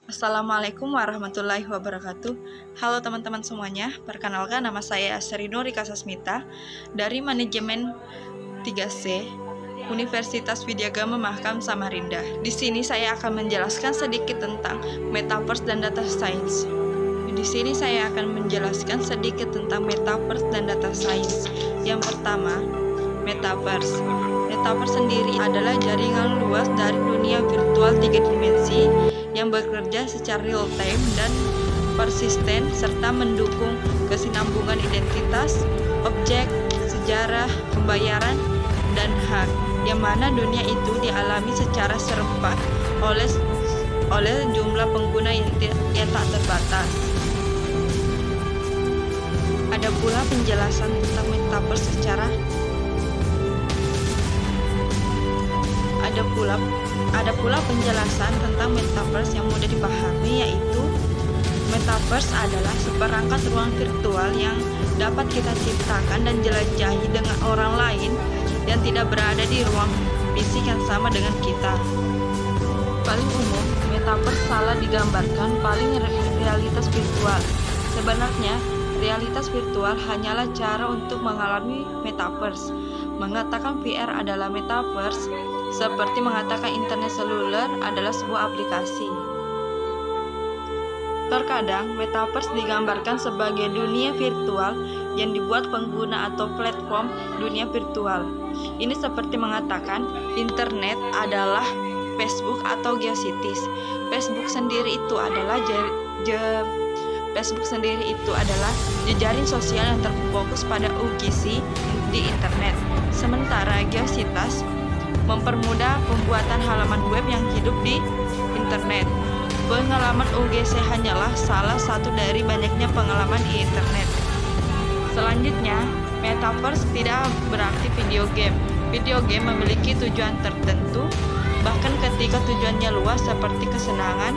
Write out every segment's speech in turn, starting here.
Assalamualaikum warahmatullahi wabarakatuh. Halo teman-teman semuanya, perkenalkan nama saya Srino Rika Sasmita dari Manajemen 3C Universitas Widyagama Mahakam Samarinda. Di sini saya akan menjelaskan sedikit tentang Metaverse dan Data Science. Yang pertama, Metaverse. Metaverse sendiri adalah jaringan luas dari dunia virtual 3 dimensi yang bekerja secara real time dan persisten serta mendukung kesinambungan identitas, objek, sejarah, pembayaran, dan hak, yang mana dunia itu dialami secara serempak oleh jumlah pengguna yang tak terbatas. Ada pula penjelasan tentang Metaverse Ada pula penjelasan tentang Metaverse yang mudah dipahami, yaitu Metaverse adalah seperangkat ruang virtual yang dapat kita ciptakan dan jelajahi dengan orang lain yang tidak berada di ruang fisik yang sama dengan kita. Paling umum, Metaverse salah digambarkan paling realitas virtual. Sebenarnya, realitas virtual hanyalah cara untuk mengalami Metaverse. Mengatakan VR adalah Metaverse seperti mengatakan internet seluler adalah sebuah aplikasi. Terkadang, Metaverse digambarkan sebagai dunia virtual yang dibuat pengguna atau platform dunia virtual. Ini seperti mengatakan internet adalah Facebook atau GeoCities. Facebook sendiri itu adalah jejaring sosial yang terfokus pada UGC di internet. Sementara GeoCities mempermudah pembuatan halaman web yang hidup di internet. Pengalaman UGC hanyalah salah satu dari banyaknya pengalaman di internet. Selanjutnya, Metaverse tidak berarti video game. Video game memiliki tujuan tertentu, bahkan ketika tujuannya luas seperti kesenangan,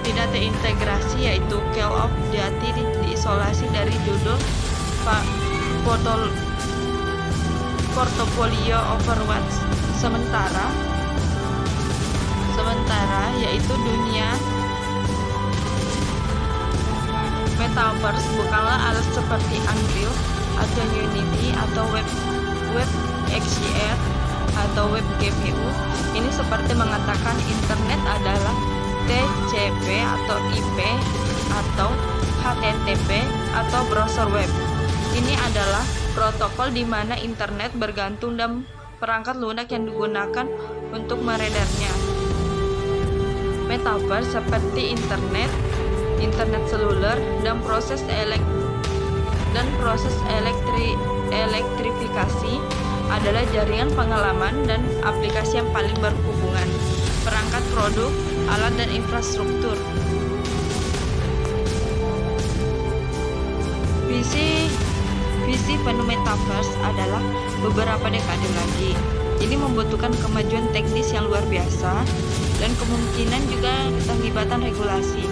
tidak terintegrasi, yaitu Call of Duty diisolasi dari judul portofolio Overwatch. Sementara yaitu dunia Metaverse bukanlah alat seperti Unreal atau Unity atau WebXR atau Web GPU. Ini seperti mengatakan internet adalah TCP atau IP atau HTTP atau browser web. Ini adalah protokol di mana internet bergantung dan perangkat lunak yang digunakan untuk meredarnya. Metaverse seperti internet seluler dan proses elektrifikasi adalah jaringan pengalaman dan aplikasi yang paling berhubungan, perangkat produk, alat dan infrastruktur. Visi penuh Metaverse adalah beberapa dekade lagi. Ini membutuhkan kemajuan teknis yang luar biasa dan kemungkinan juga keterlibatan regulasi.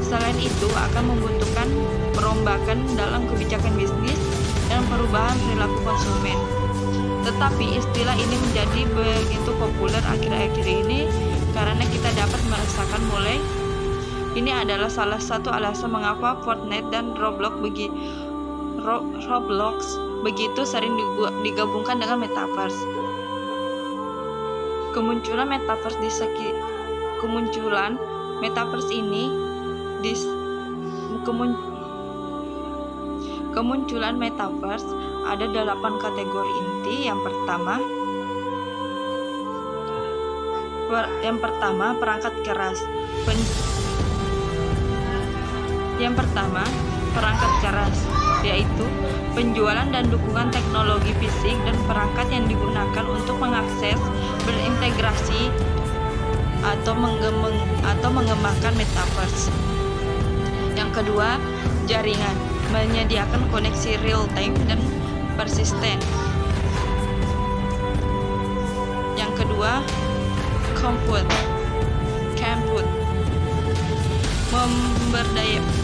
Selain itu, akan membutuhkan perombakan dalam kebijakan bisnis dan perubahan perilaku konsumen. Tetapi istilah ini menjadi begitu populer akhir-akhir ini karena kita dapat merasakan ini adalah salah satu alasan mengapa Fortnite dan Roblox begitu sering digabungkan dengan Metaverse. Kemunculan Metaverse ada 8 kategori inti. Yang pertama, perangkat keras. Perangkat keras yaitu penjualan dan dukungan teknologi fisik dan perangkat yang digunakan untuk mengakses, berintegrasi, atau mengembangkan Metaverse. Yang kedua, jaringan, menyediakan koneksi real time dan persisten. Yang kedua, compute,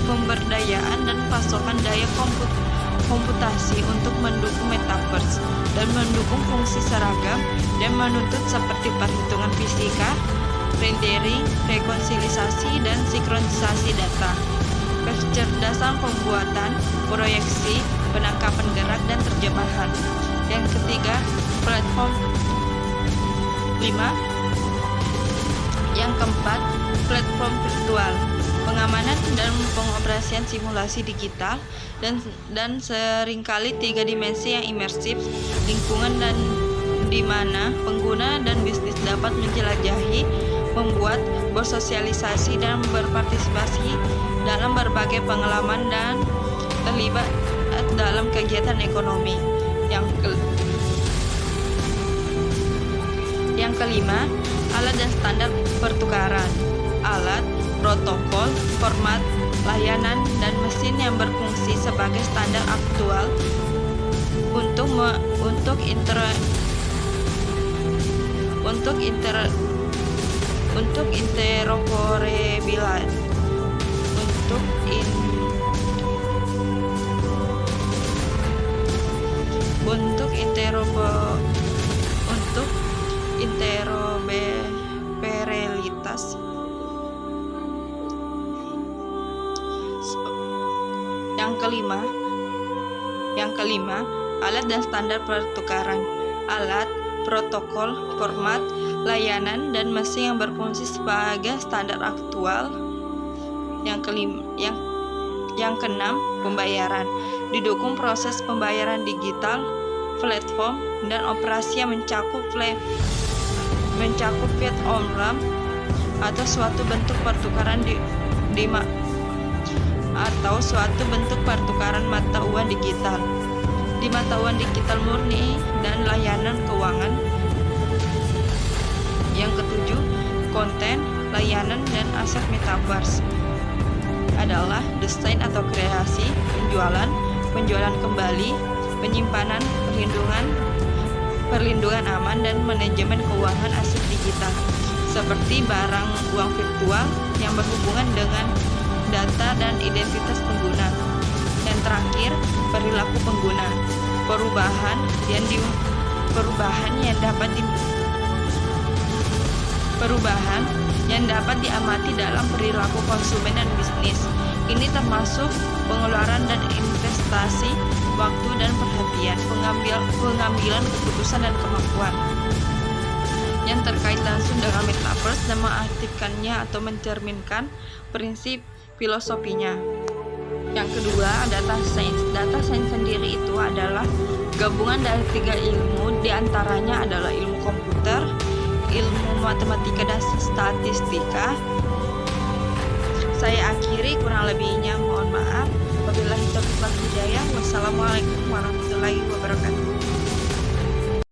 pemberdayaan dan pasokan daya komputasi untuk mendukung Metaverse dan mendukung fungsi seragam dan menuntut seperti perhitungan fisika, rendering, rekonsiliasi, dan nyata. Kecerdasan pembuatan, proyeksi, penangkapan gerak, dan terjemahan. Yang ketiga, platform 5. Yang keempat, platform virtual, pengamanan dan pengoperasian simulasi digital, dan seringkali 3 dimensi yang imersif, lingkungan dan di mana pengguna dan bisnis dapat menjelajahi, membuat, bersosialisasi, dan berpartisipasi dalam berbagai pengalaman dan terlibat dalam kegiatan ekonomi. Yang kelima, alat dan standar pertukaran. Alat, protokol, format, layanan, dan mesin yang berfungsi sebagai standar aktual untuk interoperabilitas. Yang kelima, alat dan standar pertukaran. Alat, protokol, format, layanan, dan mesin yang berfungsi sebagai standar aktual. Yang keenam, pembayaran. Didukung proses pembayaran digital, platform, dan operasi yang mencakup fiat online atau suatu bentuk pertukaran mata uang digital, di mata uang digital murni, dan layanan keuangan. Yang ketujuh, konten, layanan, dan aset metaverse adalah desain atau kreasi, penjualan kembali, penyimpanan, perlindungan aman, dan manajemen keuangan aset digital, seperti barang uang virtual yang berhubungan dengan data dan identitas pengguna. Yang terakhir, perilaku pengguna. Perubahan yang dapat diamati dalam perilaku konsumen dan bisnis. Ini termasuk pengeluaran dan investasi, waktu dan perhatian, pengambilan keputusan dan kemampuan yang terkait langsung dengan metaverse dan mengaktifkannya atau mencerminkan prinsip filosofinya. Yang kedua, data science. Data science sendiri itu adalah gabungan dari 3 ilmu, diantaranya adalah ilmu komputer, ilmu matematika, dan statistika. Saya akhiri, kurang lebihnya mohon maaf. Wabillahi taufiq wal hidayah. Wassalamualaikum warahmatullahi wabarakatuh.